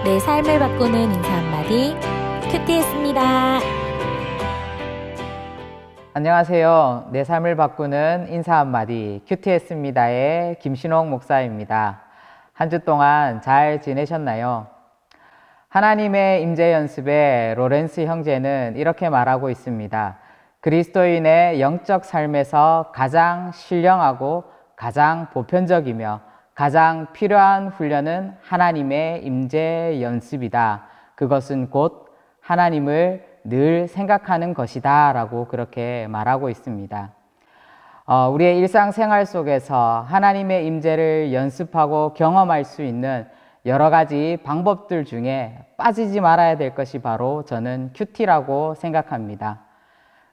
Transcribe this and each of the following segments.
내 삶을 바꾸는 인사 한마디 큐티했습니다. 안녕하세요. 내 삶을 바꾸는 인사 한마디 큐티했습니다의 김신옥 목사입니다. 한 주 동안 잘 지내셨나요? 하나님의 임재 연습에 로렌스 형제는 이렇게 말하고 있습니다. 그리스도인의 영적 삶에서 가장 신령하고 가장 보편적이며 가장 필요한 훈련은 하나님의 임재 연습이다. 그것은 곧 하나님을 늘 생각하는 것이다 라고 그렇게 말하고 있습니다. 우리의 일상생활 속에서 하나님의 임재를 연습하고 경험할 수 있는 여러 가지 방법들 중에 빠지지 말아야 될 것이 바로 저는 큐티라고 생각합니다.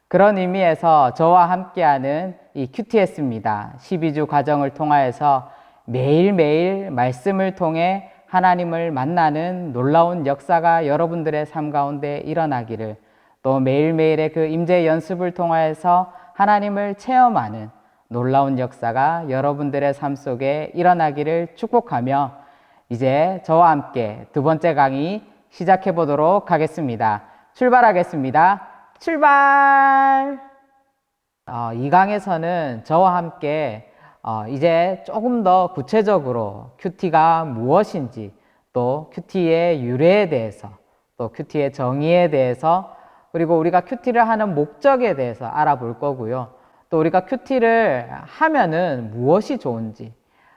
그런 의미에서 저와 함께하는 이 큐티했습니다. 12주 과정을 통하여서 매일매일 말씀을 통해 하나님을 만나는 놀라운 역사가 여러분들의 삶 가운데 일어나기를, 또 매일매일의 그 임재 연습을 통하여서 하나님을 체험하는 놀라운 역사가 여러분들의 삶 속에 일어나기를 축복하며 이제 저와 함께 두 번째 강의 시작해 보도록 하겠습니다. 출발하겠습니다. 출발! 이 강에서는 저와 함께 이제 조금 더 구체적으로 큐티가 무엇인지, 또 큐티의 유래에 대해서, 또 큐티의 정의에 대해서, 그리고 우리가 큐티를 하는 목적에 대해서 알아볼 거고요. 또 우리가 큐티를 하면은 무엇이 좋은지,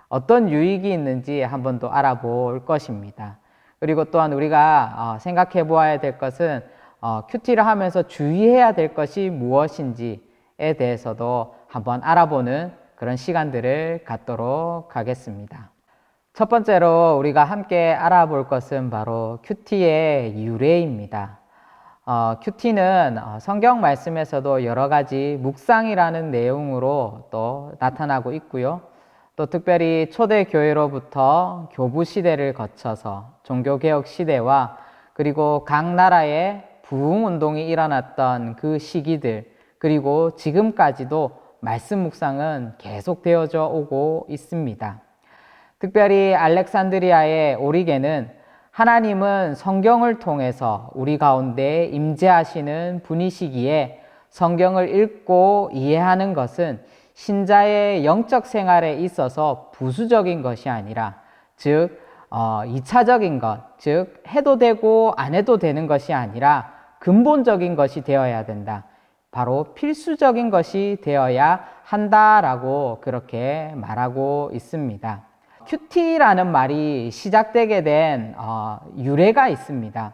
어떤 유익이 있는지 한번 더 알아볼 것입니다. 그리고 또한 우리가 생각해 보아야 될 것은 큐티를 하면서 주의해야 될 것이 무엇인지에 대해서도 한번 알아보는 그런 시간들을 갖도록 하겠습니다. 첫 번째로 우리가 함께 알아볼 것은 바로 큐티의 유래입니다. 큐티는 성경 말씀에서도 여러 가지 묵상이라는 내용으로 또 나타나고 있고요. 또 특별히 초대교회로부터 교부 시대를 거쳐서 종교개혁 시대와 그리고 각 나라의 부흥운동이 일어났던 그 시기들, 그리고 지금까지도 말씀 묵상은 계속되어져 오고 있습니다. 특별히 알렉산드리아의 오리겐은 하나님은 성경을 통해서 우리 가운데 임재하시는 분이시기에 성경을 읽고 이해하는 것은 신자의 영적 생활에 있어서 부수적인 것이 아니라, 즉 2차적인 것, 즉 해도 되고 안 해도 되는 것이 아니라 근본적인 것이 되어야 된다. 바로 필수적인 것이 되어야 한다라고 그렇게 말하고 있습니다. 큐티라는 말이 시작되게 된 유래가 있습니다.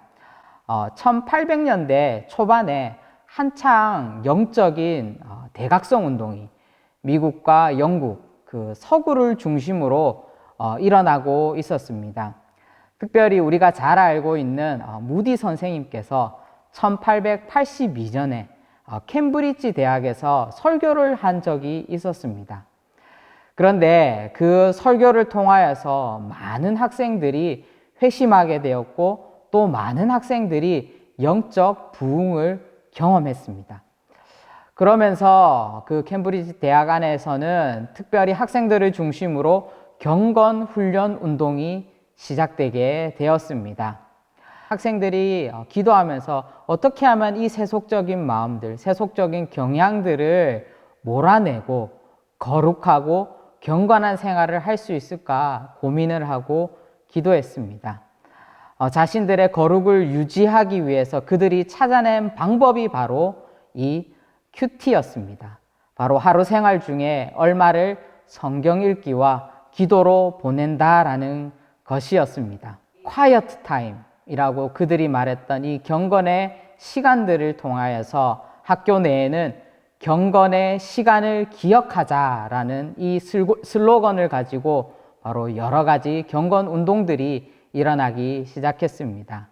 1800년대 초반에 한창 영적인 대각성 운동이 미국과 영국, 그 서구를 중심으로 일어나고 있었습니다. 특별히 우리가 잘 알고 있는 무디 선생님께서 1882년에 캠브리지 대학에서 설교를 한 적이 있었습니다. 그런데 그 설교를 통하여서 많은 학생들이 회심하게 되었고, 또 많은 학생들이 영적 부흥을 경험했습니다. 그러면서 그 캠브리지 대학 안에서는 특별히 학생들을 중심으로 경건 훈련 운동이 시작되게 되었습니다. 학생들이 기도하면서 어떻게 하면 이 세속적인 마음들, 세속적인 경향들을 몰아내고 거룩하고 경건한 생활을 할 수 있을까 고민을 하고 기도했습니다. 자신들의 거룩을 유지하기 위해서 그들이 찾아낸 방법이 바로 이 큐티였습니다. 바로 하루 생활 중에 얼마를 성경 읽기와 기도로 보낸다라는 것이었습니다. quiet time이라고 그들이 말했던 이 경건의 시간들을 통하여서 학교 내에는 경건의 시간을 기억하자라는 이 슬로건을 가지고 바로 여러 가지 경건 운동들이 일어나기 시작했습니다.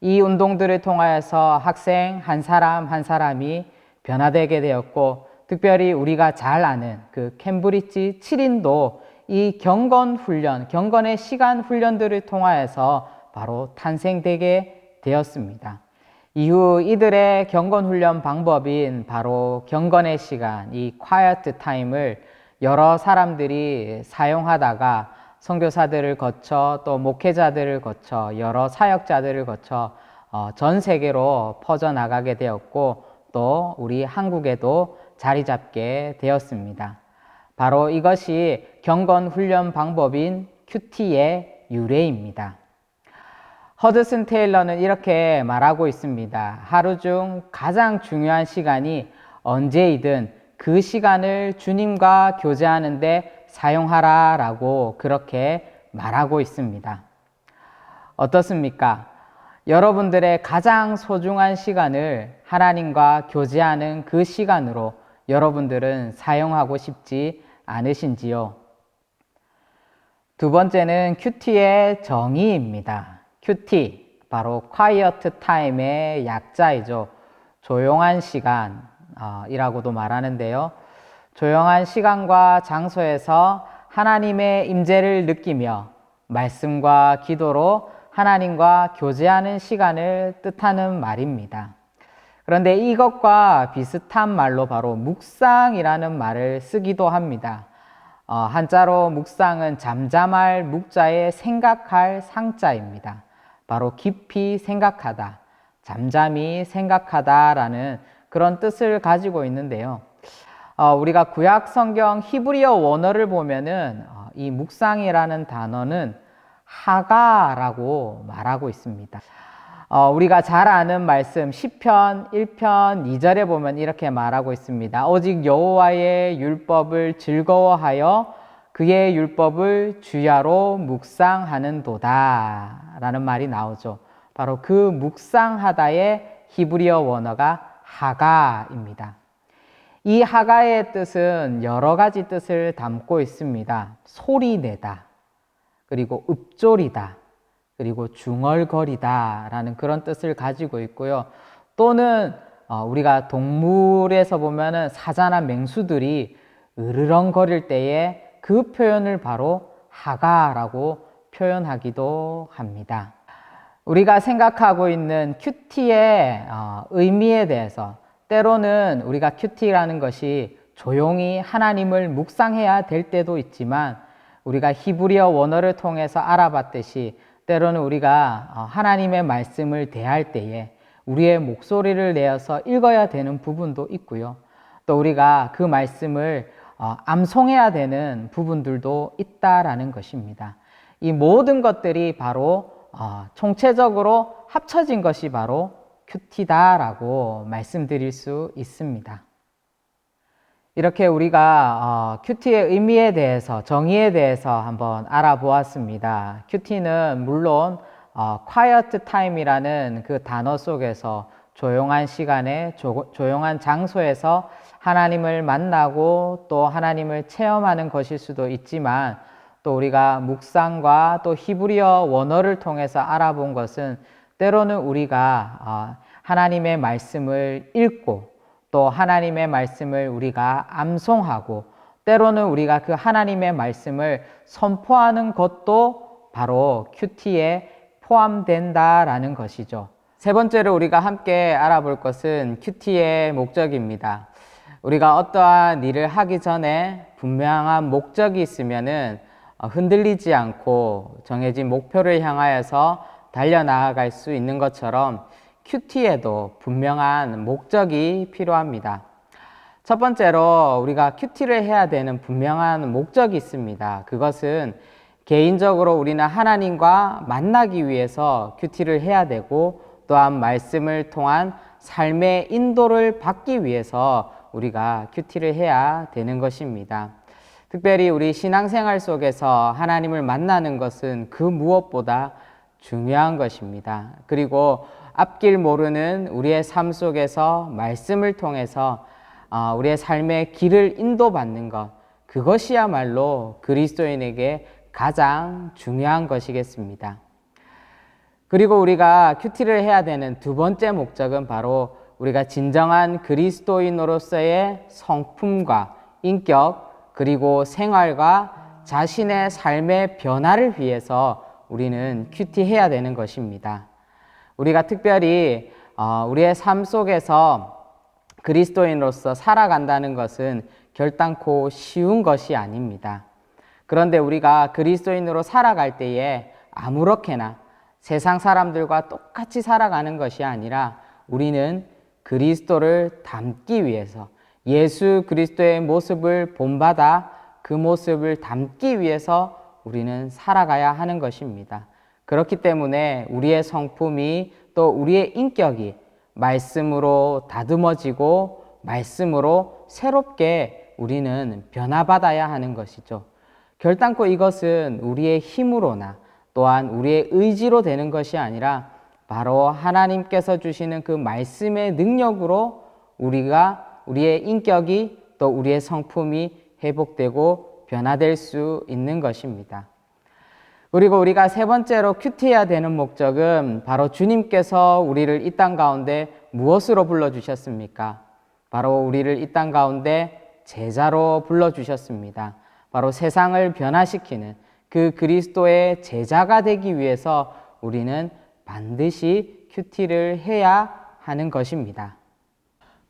이 운동들을 통하여서 학생 한 사람 한 사람이 변화되게 되었고, 특별히 우리가 잘 아는 그 캠브리지 7인도 이 경건 훈련, 경건의 시간 훈련들을 통하여서 바로 탄생되게 되었습니다. 이후 이들의 경건 훈련 방법인 바로 경건의 시간, 이 quiet time을 여러 사람들이 사용하다가 선교사들을 거쳐 또 목회자들을 거쳐 여러 사역자들을 거쳐 전 세계로 퍼져나가게 되었고 또 우리 한국에도 자리 잡게 되었습니다. 바로 이것이 경건 훈련 방법인 큐티의 유래입니다. 허드슨 테일러는 이렇게 말하고 있습니다. 하루 중 가장 중요한 시간이 언제이든 그 시간을 주님과 교제하는 데 사용하라 라고 그렇게 말하고 있습니다. 어떻습니까? 여러분들의 가장 소중한 시간을 하나님과 교제하는 그 시간으로 여러분들은 사용하고 싶지 않으신지요? 두 번째는 큐티의 정의입니다. 큐티, 바로 quiet time의 약자이죠. 조용한 시간이라고도 말하는데요. 조용한 시간과 장소에서 하나님의 임재를 느끼며 말씀과 기도로 하나님과 교제하는 시간을 뜻하는 말입니다. 그런데 이것과 비슷한 말로 바로 묵상이라는 말을 쓰기도 합니다. 한자로 묵상은 잠잠할 묵자의 생각할 상자입니다. 바로 깊이 생각하다, 잠잠히 생각하다라는 그런 뜻을 가지고 있는데요. 우리가 구약 성경 히브리어 원어를 보면은 이 묵상이라는 단어는 하가라고 말하고 있습니다. 우리가 잘 아는 말씀 시편 1편 2절에 보면 이렇게 말하고 있습니다. 오직 여호와의 율법을 즐거워하여 그의 율법을 주야로 묵상하는도다 라는 말이 나오죠. 바로 그 묵상하다의 히브리어 원어가 하가입니다. 이 하가의 뜻은 여러 가지 뜻을 담고 있습니다. 소리내다, 그리고 읊조리다, 그리고 중얼거리다 라는 그런 뜻을 가지고 있고요. 또는 우리가 동물에서 보면은 사자나 맹수들이 으르렁거릴 때에 그 표현을 바로 하가라고 표현하기도 합니다. 우리가 생각하고 있는 큐티의 의미에 대해서 때로는 우리가 큐티라는 것이 조용히 하나님을 묵상해야 될 때도 있지만 우리가 히브리어 원어를 통해서 알아봤듯이 때로는 우리가 하나님의 말씀을 대할 때에 우리의 목소리를 내어서 읽어야 되는 부분도 있고요. 또 우리가 그 말씀을 암송해야 되는 부분들도 있다라는 것입니다. 이 모든 것들이 바로 총체적으로 합쳐진 것이 바로 큐티다라고 말씀드릴 수 있습니다. 이렇게 우리가 큐티의 의미에 대해서, 정의에 대해서 한번 알아보았습니다. 큐티는 물론 quiet time이라는 그 단어 속에서 조용한 시간에 조용한 장소에서 하나님을 만나고 또 하나님을 체험하는 것일 수도 있지만 또 우리가 묵상과 또 히브리어 원어를 통해서 알아본 것은 때로는 우리가 하나님의 말씀을 읽고 또 하나님의 말씀을 우리가 암송하고 때로는 우리가 그 하나님의 말씀을 선포하는 것도 바로 큐티에 포함된다라는 것이죠. 세 번째로 우리가 함께 알아볼 것은 큐티의 목적입니다. 우리가 어떠한 일을 하기 전에 분명한 목적이 있으면은 흔들리지 않고 정해진 목표를 향하여서 달려나아갈 수 있는 것처럼 큐티에도 분명한 목적이 필요합니다. 첫 번째로 우리가 큐티를 해야 되는 분명한 목적이 있습니다. 그것은 개인적으로 우리는 하나님과 만나기 위해서 큐티를 해야 되고 또한 말씀을 통한 삶의 인도를 받기 위해서 우리가 큐티를 해야 되는 것입니다. 특별히 우리 신앙생활 속에서 하나님을 만나는 것은 그 무엇보다 중요한 것입니다. 그리고 앞길 모르는 우리의 삶 속에서 말씀을 통해서 우리의 삶의 길을 인도받는 것, 그것이야말로 그리스도인에게 가장 중요한 것이겠습니다. 그리고 우리가 큐티를 해야 되는 두 번째 목적은 바로 우리가 진정한 그리스도인으로서의 성품과 인격 그리고 생활과 자신의 삶의 변화를 위해서 우리는 큐티해야 되는 것입니다. 우리가 특별히 우리의 삶 속에서 그리스도인으로서 살아간다는 것은 결단코 쉬운 것이 아닙니다. 그런데 우리가 그리스도인으로 살아갈 때에 아무렇게나 세상 사람들과 똑같이 살아가는 것이 아니라 우리는 그리스도를 닮기 위해서 예수 그리스도의 모습을 본받아 그 모습을 닮기 위해서 우리는 살아가야 하는 것입니다. 그렇기 때문에 우리의 성품이 또 우리의 인격이 말씀으로 다듬어지고 말씀으로 새롭게 우리는 변화받아야 하는 것이죠. 결단코 이것은 우리의 힘으로나 또한 우리의 의지로 되는 것이 아니라 바로 하나님께서 주시는 그 말씀의 능력으로 우리의 인격이 또 우리의 성품이 회복되고 변화될 수 있는 것입니다. 그리고 우리가 세 번째로 큐티해야 되는 목적은 바로 주님께서 우리를 이 땅 가운데 무엇으로 불러주셨습니까? 바로 우리를 이 땅 가운데 제자로 불러주셨습니다. 바로 세상을 변화시키는 그 그리스도의 제자가 되기 위해서 우리는 반드시 큐티를 해야 하는 것입니다.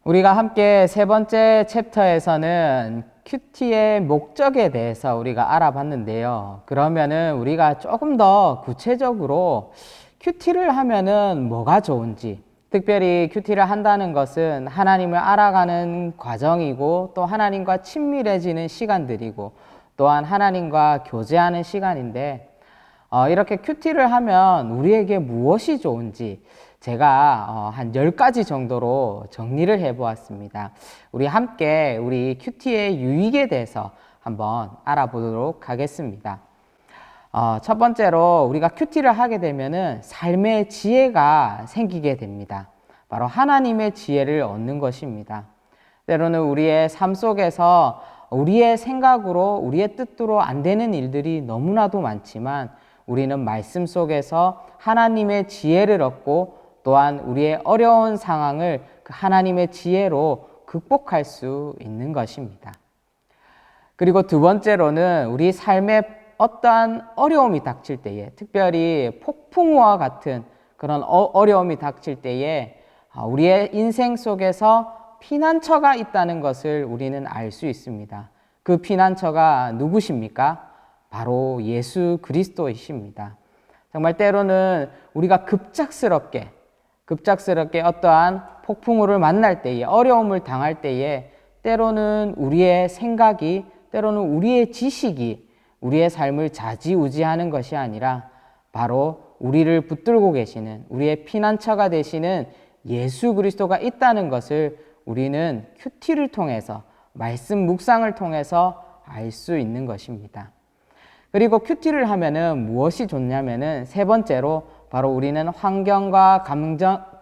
우리가 함께 세 번째 챕터에서는 큐티의 목적에 대해서 우리가 알아봤는데요. 그러면은 우리가 조금 더 구체적으로 큐티를 하면은 뭐가 좋은지, 특별히 큐티를 한다는 것은 하나님을 알아가는 과정이고 또 하나님과 친밀해지는 시간들이고 또한 하나님과 교제하는 시간인데 이렇게 큐티를 하면 우리에게 무엇이 좋은지 제가 한 10가지 정도로 정리를 해보았습니다. 우리 함께 우리 큐티의 유익에 대해서 한번 알아보도록 하겠습니다. 첫 번째로 우리가 큐티를 하게 되면은 삶의 지혜가 생기게 됩니다. 바로 하나님의 지혜를 얻는 것입니다. 때로는 우리의 삶 속에서 우리의 생각으로 우리의 뜻대로 안 되는 일들이 너무나도 많지만 우리는 말씀 속에서 하나님의 지혜를 얻고 또한 우리의 어려운 상황을 그 하나님의 지혜로 극복할 수 있는 것입니다. 그리고 두 번째로는 우리 삶에 어떠한 어려움이 닥칠 때에, 특별히 폭풍우와 같은 그런 어려움이 닥칠 때에 우리의 인생 속에서 피난처가 있다는 것을 우리는 알 수 있습니다. 그 피난처가 누구십니까? 바로 예수 그리스도이십니다. 정말 때로는 우리가 급작스럽게 어떠한 폭풍우를 만날 때에, 어려움을 당할 때에 때로는 우리의 생각이, 때로는 우리의 지식이 우리의 삶을 좌지우지하는 것이 아니라 바로 우리를 붙들고 계시는, 우리의 피난처가 되시는 예수 그리스도가 있다는 것을 우리는 큐티를 통해서, 말씀 묵상을 통해서 알 수 있는 것입니다. 그리고 큐티를 하면은 무엇이 좋냐면은 세 번째로 바로 우리는 환경과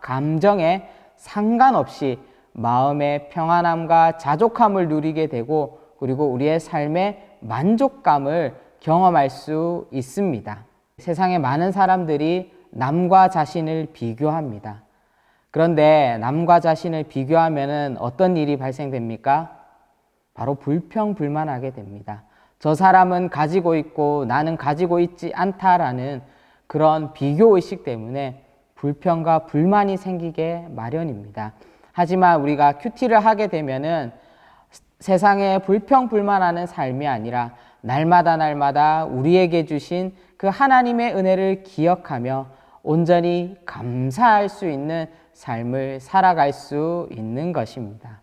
감정에 상관없이 마음의 평안함과 자족함을 누리게 되고 그리고 우리의 삶의 만족감을 경험할 수 있습니다. 세상에 많은 사람들이 남과 자신을 비교합니다. 그런데 남과 자신을 비교하면은 어떤 일이 발생됩니까? 바로 불평불만하게 됩니다. 저 사람은 가지고 있고 나는 가지고 있지 않다라는 그런 비교의식 때문에 불평과 불만이 생기게 마련입니다. 하지만 우리가 큐티를 하게 되면은 세상에 불평불만하는 삶이 아니라 날마다 우리에게 주신 그 하나님의 은혜를 기억하며 온전히 감사할 수 있는 삶을 살아갈 수 있는 것입니다.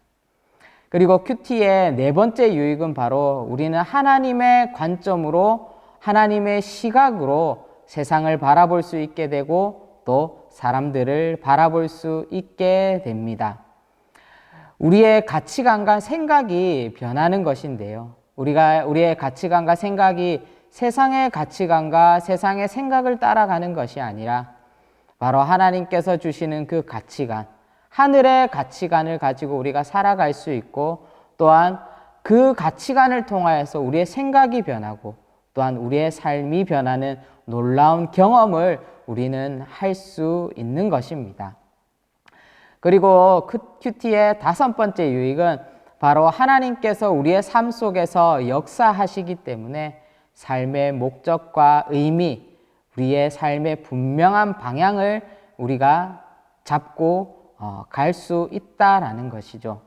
그리고 큐티의 네 번째 유익은 바로 우리는 하나님의 관점으로, 하나님의 시각으로 세상을 바라볼 수 있게 되고 또 사람들을 바라볼 수 있게 됩니다. 우리의 가치관과 생각이 변하는 것인데요. 우리의 가치관과 생각이 세상의 가치관과 세상의 생각을 따라가는 것이 아니라 바로 하나님께서 주시는 그 가치관, 하늘의 가치관을 가지고 우리가 살아갈 수 있고 또한 그 가치관을 통하여서 우리의 생각이 변하고 또한 우리의 삶이 변하는 놀라운 경험을 우리는 할 수 있는 것입니다. 그리고 큐티의 다섯 번째 유익은 바로 하나님께서 우리의 삶 속에서 역사하시기 때문에 삶의 목적과 의미, 우리의 삶의 분명한 방향을 우리가 잡고 갈 수 있다라는 것이죠.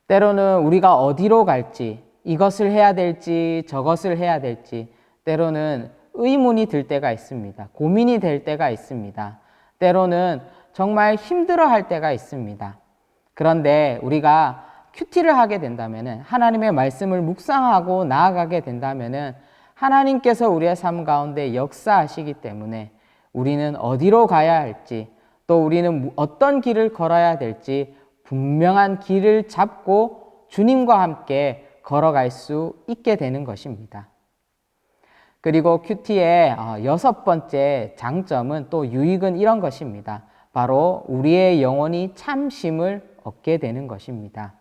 때로는 우리가 어디로 갈지, 이것을 해야 될지 저것을 해야 될지 때로는 의문이 들 때가 있습니다. 고민이 될 때가 있습니다. 때로는 정말 힘들어할 때가 있습니다. 그런데 우리가 큐티를 하게 된다면, 하나님의 말씀을 묵상하고 나아가게 된다면 하나님께서 우리의 삶 가운데 역사하시기 때문에 우리는 어디로 가야 할지, 또 우리는 어떤 길을 걸어야 될지 분명한 길을 잡고 주님과 함께 걸어갈 수 있게 되는 것입니다. 그리고 큐티의 6번째 장점은, 또 유익은 이런 것입니다. 바로 우리의 영혼이 참 쉼을 얻게 되는 것입니다.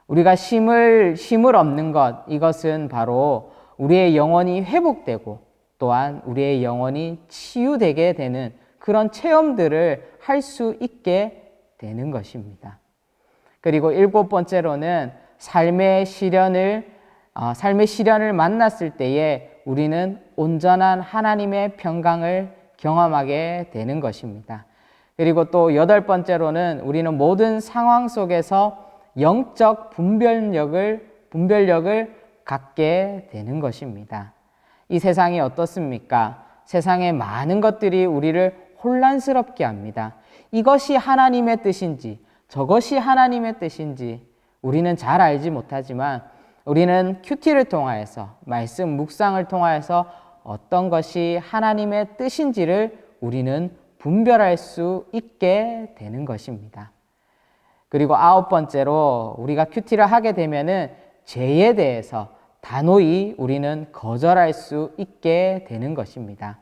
우리가 쉼을 얻는 것, 이것은 바로 우리의 영혼이 회복되고 또한 우리의 영혼이 치유되게 되는 그런 체험들을 할 수 있게 되는 것입니다. 그리고 7번째로는 삶의 시련을 만났을 때에 우리는 온전한 하나님의 평강을 경험하게 되는 것입니다. 그리고 또 8번째로는 우리는 모든 상황 속에서 영적 분별력을 갖게 되는 것입니다. 이 세상이 어떻습니까? 세상의 많은 것들이 우리를 혼란스럽게 합니다. 이것이 하나님의 뜻인지 저것이 하나님의 뜻인지 우리는 잘 알지 못하지만, 우리는 큐티를 통하여서, 말씀 묵상을 통하여서 어떤 것이 하나님의 뜻인지를 우리는 분별할 수 있게 되는 것입니다. 그리고 9번째로 우리가 큐티를 하게 되면은 죄에 대해서 단호히 우리는 거절할 수 있게 되는 것입니다.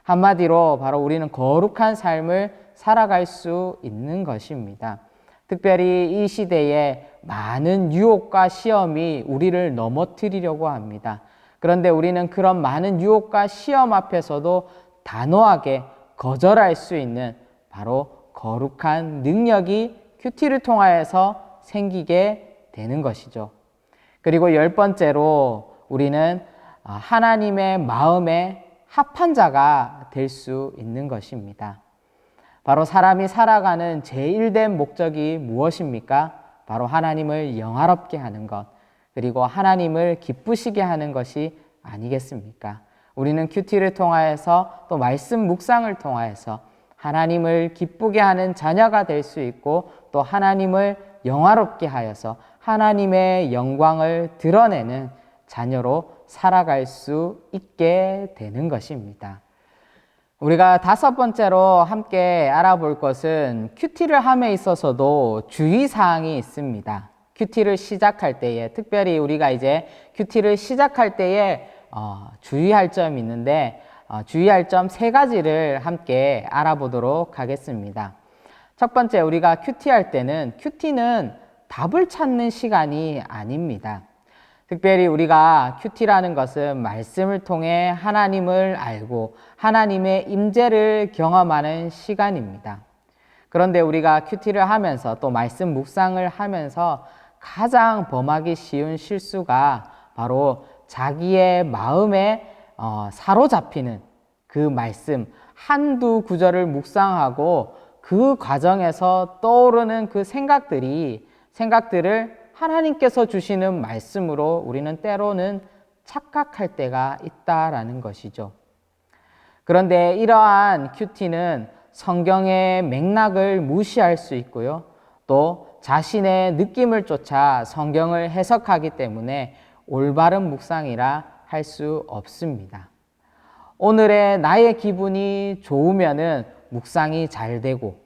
한마디로 바로 우리는 거룩한 삶을 살아갈 수 있는 것입니다. 특별히 이 시대에 많은 유혹과 시험이 우리를 넘어뜨리려고 합니다. 그런데 우리는 그런 많은 유혹과 시험 앞에서도 단호하게 거절할 수 있는 바로 거룩한 능력이 큐티를 통하여서 생기게 되는 것이죠. 그리고 10번째로 우리는 하나님의 마음에 합한 자가 될 수 있는 것입니다. 바로 사람이 살아가는 제일된 목적이 무엇입니까? 바로 하나님을 영화롭게 하는 것, 그리고 하나님을 기쁘시게 하는 것이 아니겠습니까? 우리는 큐티를 통하여서 또 말씀 묵상을 통하여서 하나님을 기쁘게 하는 자녀가 될 수 있고, 또 하나님을 영화롭게 하여서 하나님의 영광을 드러내는 자녀로 살아갈 수 있게 되는 것입니다. 우리가 5번째로 함께 알아볼 것은 큐티를 함에 있어서도 주의사항이 있습니다. 큐티를 시작할 때에, 특별히 우리가 이제 큐티를 시작할 때에 주의할 점이 있는데, 주의할 점 3가지를 함께 알아보도록 하겠습니다. 첫 번째, 우리가 큐티할 때는 큐티는 답을 찾는 시간이 아닙니다. 특별히 우리가 큐티라는 것은 말씀을 통해 하나님을 알고 하나님의 임재를 경험하는 시간입니다. 그런데 우리가 큐티를 하면서 또 말씀 묵상을 하면서 가장 범하기 쉬운 실수가 바로 자기의 마음에 사로잡히는 그 말씀 한두 구절을 묵상하고 그 과정에서 떠오르는 그 생각들을 하나님께서 주시는 말씀으로 우리는 때로는 착각할 때가 있다라는 것이죠. 그런데 이러한 큐티는 성경의 맥락을 무시할 수 있고요. 또 자신의 느낌을 쫓아 성경을 해석하기 때문에 올바른 묵상이라 할 수 없습니다. 오늘의 나의 기분이 좋으면은 묵상이 잘 되고,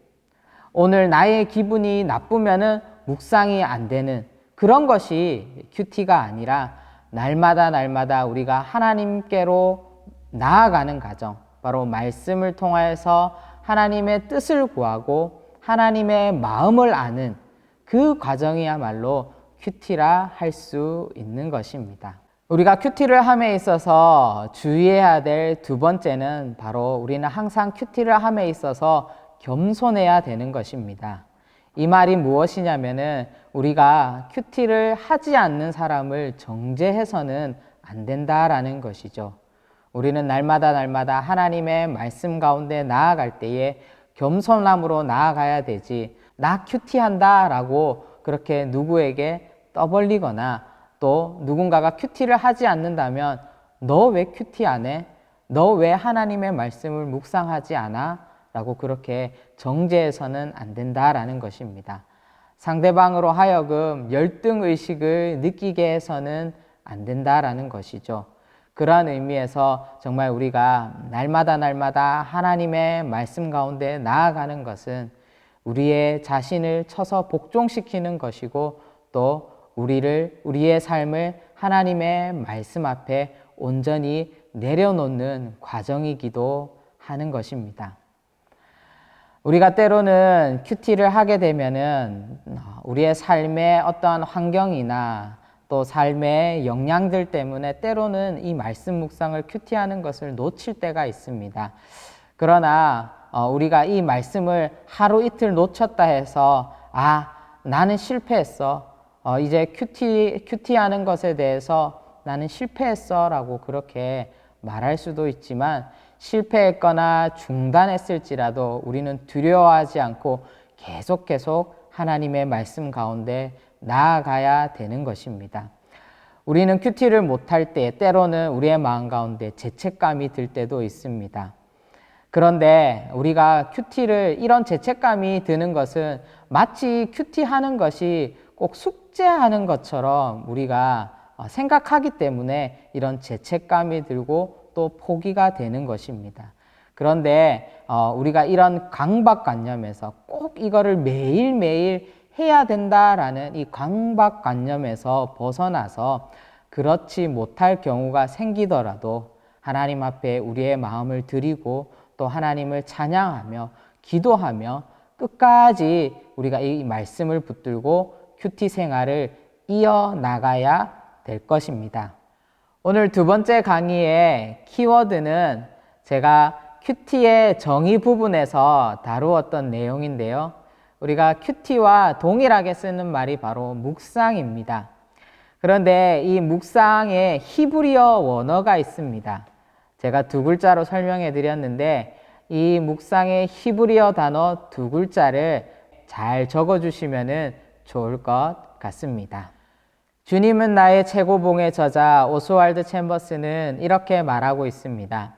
오늘 나의 기분이 나쁘면은 묵상이 안 되는 그런 것이 큐티가 아니라, 날마다 우리가 하나님께로 나아가는 과정, 바로 말씀을 통하여서 하나님의 뜻을 구하고 하나님의 마음을 아는 그 과정이야말로 큐티라 할 수 있는 것입니다. 우리가 큐티를 함에 있어서 주의해야 될 2번째는 바로 우리는 항상 큐티를 함에 있어서 겸손해야 되는 것입니다. 이 말이 무엇이냐면은 우리가 큐티를 하지 않는 사람을 정죄해서는 안 된다라는 것이죠. 우리는 날마다 하나님의 말씀 가운데 나아갈 때에 겸손함으로 나아가야 되지, 나 큐티한다 라고 그렇게 누구에게 떠벌리거나 또 누군가가 큐티를 하지 않는다면 너 왜 큐티 안 해? 너 왜 하나님의 말씀을 묵상하지 않아? 라고 그렇게 정죄해서는 안 된다라는 것입니다. 상대방으로 하여금 열등의식을 느끼게 해서는 안 된다라는 것이죠. 그러한 의미에서 정말 우리가 날마다 하나님의 말씀 가운데 나아가는 것은 우리의 자신을 쳐서 복종시키는 것이고 또 우리의 삶을 하나님의 말씀 앞에 온전히 내려놓는 과정이기도 하는 것입니다. 우리가 때로는 큐티를 하게 되면은 우리의 삶의 어떠한 환경이나 또 삶의 역량들 때문에 때로는 이 말씀 묵상을 큐티하는 것을 놓칠 때가 있습니다. 그러나 우리가 이 말씀을 하루 이틀 놓쳤다 해서 나는 실패했어. 이제 큐티하는 것에 대해서 나는 실패했어 라고 그렇게 말할 수도 있지만 실패했거나 중단했을지라도 우리는 두려워하지 않고 계속 하나님의 말씀 가운데 나아가야 되는 것입니다. 우리는 큐티를 못할 때 때로는 우리의 마음 가운데 죄책감이 들 때도 있습니다. 그런데 우리가 이런 죄책감이 드는 것은 마치 큐티하는 것이 꼭 숙제하는 것처럼 우리가 생각하기 때문에 이런 죄책감이 들고 또 포기가 되는 것입니다. 그런데 우리가 이런 강박관념에서 꼭 이거를 매일매일 해야 된다라는 이 강박관념에서 벗어나서 그렇지 못할 경우가 생기더라도 하나님 앞에 우리의 마음을 드리고 또 하나님을 찬양하며 기도하며 끝까지 우리가 이 말씀을 붙들고 큐티 생활을 이어나가야 될 것입니다. 오늘 두 번째 강의의 키워드는 제가 큐티의 정의 부분에서 다루었던 내용인데요. 우리가 큐티와 동일하게 쓰는 말이 바로 묵상입니다. 그런데 이 묵상에 히브리어 원어가 있습니다. 제가 두 글자로 설명해 드렸는데 이 묵상의 히브리어 단어 두 글자를 잘 적어 주시면 좋을 것 같습니다. 주님은 나의 최고봉의 저자 오스왈드 챔버스는 이렇게 말하고 있습니다.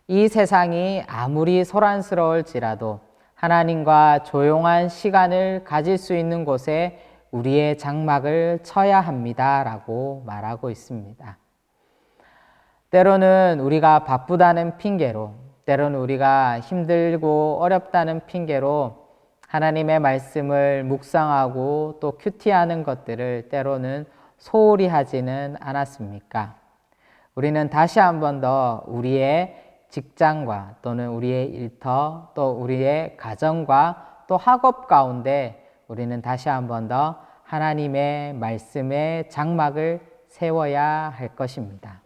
이 세상이 아무리 소란스러울지라도 하나님과 조용한 시간을 가질 수 있는 곳에 우리의 장막을 쳐야 합니다 라고 말하고 있습니다. 때로는 우리가 바쁘다는 핑계로, 때로는 우리가 힘들고 어렵다는 핑계로 하나님의 말씀을 묵상하고 또 큐티하는 것들을 때로는 소홀히 하지는 않았습니까? 우리는 다시 한 번 더 우리의 직장과 또는 우리의 일터 또 우리의 가정과 또 학업 가운데 우리는 다시 한 번 더 하나님의 말씀의 장막을 세워야 할 것입니다.